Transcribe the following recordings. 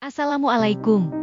Assalamualaikum.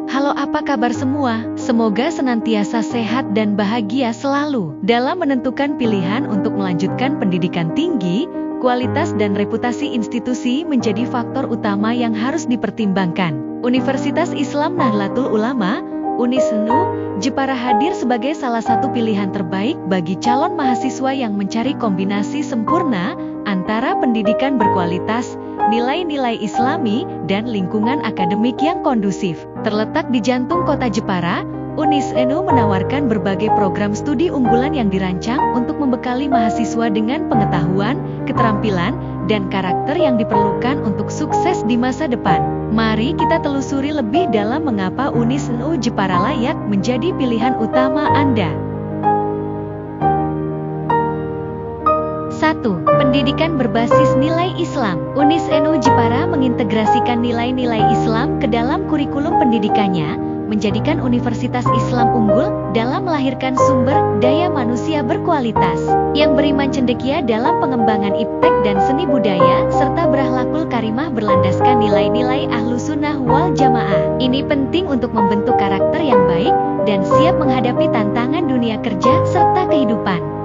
Halo, apa kabar semua? Semoga senantiasa sehat dan bahagia selalu. Dalam menentukan pilihan untuk melanjutkan pendidikan tinggi, kualitas dan reputasi institusi menjadi faktor utama yang harus dipertimbangkan. Universitas Islam Nahdlatul Ulama, UNIS/NU, Jepara hadir sebagai salah satu pilihan terbaik bagi calon mahasiswa yang mencari kombinasi sempurna antara pendidikan berkualitas, nilai-nilai Islami, dan lingkungan akademik yang kondusif. Terletak di jantung kota Jepara, UNIS/NU menawarkan berbagai program studi unggulan yang dirancang untuk membekali mahasiswa dengan pengetahuan, keterampilan, dan karakter yang diperlukan untuk sukses di masa depan. Mari kita telusuri lebih dalam mengapa UNIS/NU Jepara layak menjadi pilihan utama Anda. 1. Pendidikan berbasis nilai Islam. UNIS/NU Jepara mengintegrasikan nilai-nilai Islam ke dalam kurikulum pendidikannya, menjadikan universitas Islam unggul dalam melahirkan sumber daya manusia berkualitas, yang beriman cendekia dalam pengembangan iptek dan seni budaya, serta berakhlakul karimah berlandaskan nilai-nilai Ahlus Sunnah wal Jamaah. Ini penting untuk membentuk karakter yang baik dan siap menghadapi tantangan dunia kerja serta kehidupan.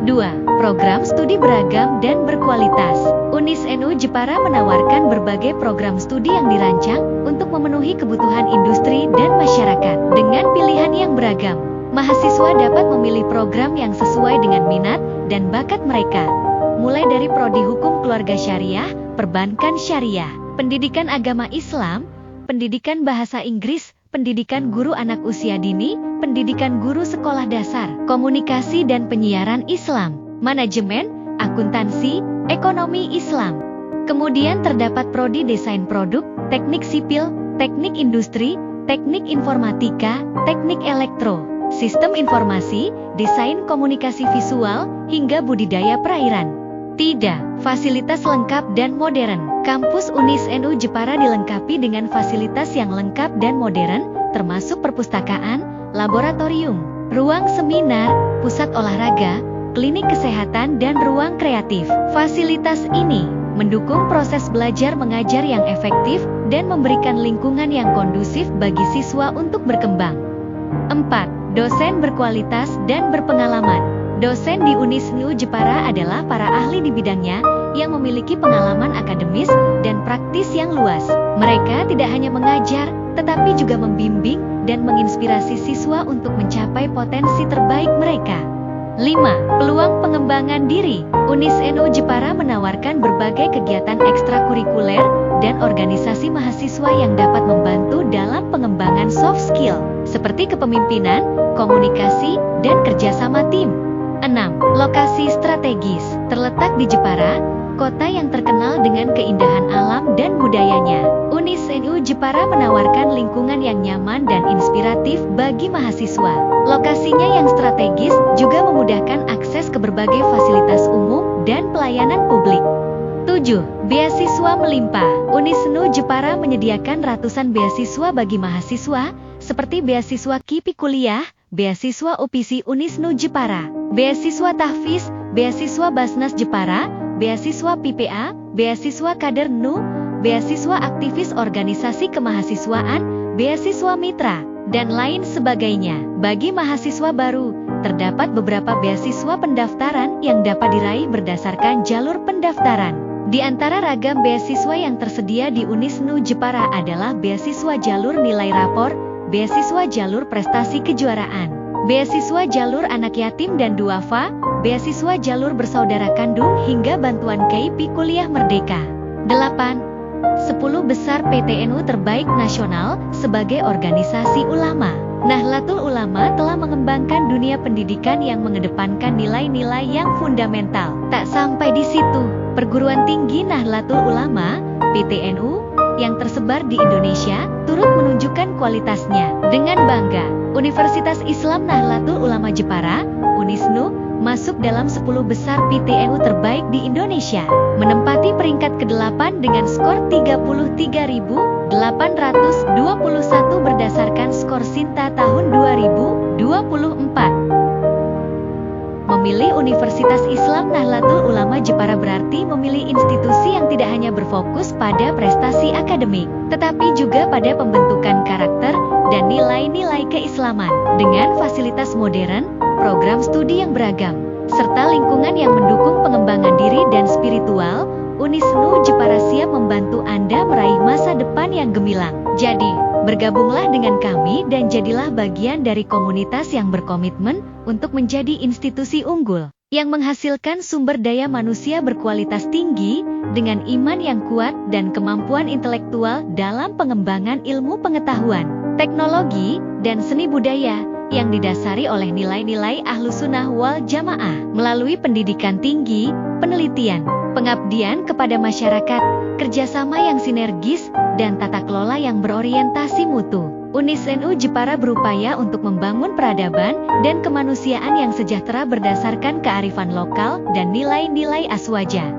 2. Program studi beragam dan berkualitas. UNIS/NU Jepara menawarkan berbagai program studi yang dirancang untuk memenuhi kebutuhan industri dan masyarakat. Dengan pilihan yang beragam, mahasiswa dapat memilih program yang sesuai dengan minat dan bakat mereka. Mulai dari prodi hukum keluarga syariah, perbankan syariah, pendidikan agama Islam, pendidikan bahasa Inggris, pendidikan guru anak usia dini, pendidikan guru sekolah dasar, komunikasi dan penyiaran Islam, manajemen, akuntansi, ekonomi Islam. Kemudian terdapat prodi desain produk, teknik sipil, teknik industri, teknik informatika, teknik elektro, sistem informasi, desain komunikasi visual, hingga budidaya perairan. Tidak, fasilitas lengkap dan modern. Kampus UNIS/NU Jepara dilengkapi dengan fasilitas yang lengkap dan modern, termasuk perpustakaan, laboratorium, ruang seminar, pusat olahraga, klinik kesehatan dan ruang kreatif. Fasilitas ini mendukung proses belajar mengajar yang efektif dan memberikan lingkungan yang kondusif bagi siswa untuk berkembang. 4. Dosen berkualitas dan berpengalaman. Dosen di UNIS/NU Jepara adalah para ahli di bidangnya yang memiliki pengalaman akademis dan praktis yang luas. Mereka tidak hanya mengajar, tetapi juga membimbing dan menginspirasi siswa untuk mencapai potensi terbaik mereka. 5. Peluang pengembangan diri. UNIS/NU Jepara menawarkan berbagai kegiatan ekstrakurikuler dan organisasi mahasiswa yang dapat membantu dalam pengembangan soft skill, seperti kepemimpinan, komunikasi, dan kerjasama tim. 6. Lokasi strategis. Terletak di Jepara, kota yang terkenal dengan keindahan alam dan budayanya, UNIS/NU Jepara menawarkan lingkungan yang nyaman dan inspiratif bagi mahasiswa. Lokasinya yang strategis juga memudahkan akses ke berbagai fasilitas umum dan pelayanan publik. 7. Beasiswa melimpah. UNIS/NU Jepara menyediakan ratusan beasiswa bagi mahasiswa, seperti beasiswa KIPI kuliah, beasiswa OPC UNIS/NU Jepara, beasiswa tahfiz, beasiswa Basnas Jepara, beasiswa PPA, beasiswa kader NU, beasiswa aktivis organisasi kemahasiswaan, beasiswa mitra, dan lain sebagainya. Bagi mahasiswa baru, terdapat beberapa beasiswa pendaftaran yang dapat diraih berdasarkan jalur pendaftaran. Di antara ragam beasiswa yang tersedia di UNIS/NU Jepara adalah beasiswa jalur nilai rapor, beasiswa jalur prestasi kejuaraan, beasiswa jalur anak yatim dan duafa, beasiswa jalur bersaudara kandung hingga bantuan KIP Kuliah Merdeka. 8. 10 besar PTNU terbaik nasional sebagai organisasi ulama. Nahdlatul Ulama telah mengembangkan dunia pendidikan yang mengedepankan nilai-nilai yang fundamental. Tak sampai di situ, perguruan tinggi Nahdlatul Ulama, PTNU, yang tersebar di Indonesia, turut menunjukkan kualitasnya. Dengan bangga, Universitas Islam Nahdlatul Ulama Jepara, UNIS/NU, masuk dalam 10 besar PTNU terbaik di Indonesia, menempati peringkat ke-8 dengan skor 33.821 berdasarkan skor Sinta tahun 2024. Memilih Universitas Islam Nahdlatul Ulama Jepara berarti memilih institusi yang tidak hanya berfokus pada prestasi akademik, tetapi juga pada pembentukan karakter dan nilai-nilai keislaman. Dengan fasilitas modern, program studi yang beragam, serta lingkungan yang mendukung pengembangan diri dan spiritual, Unisnu Jepara siap membantu Anda meraih masa depan yang gemilang. Jadi, bergabunglah dengan kami dan jadilah bagian dari komunitas yang berkomitmen untuk menjadi institusi unggul yang menghasilkan sumber daya manusia berkualitas tinggi dengan iman yang kuat dan kemampuan intelektual dalam pengembangan ilmu pengetahuan, teknologi, dan seni budaya yang didasari oleh nilai-nilai Ahlussunnah wal Jamaah melalui pendidikan tinggi, penelitian, pengabdian kepada masyarakat, kerjasama yang sinergis, dan tata kelola yang berorientasi mutu. Unisnu Jepara berupaya untuk membangun peradaban dan kemanusiaan yang sejahtera berdasarkan kearifan lokal dan nilai-nilai aswaja.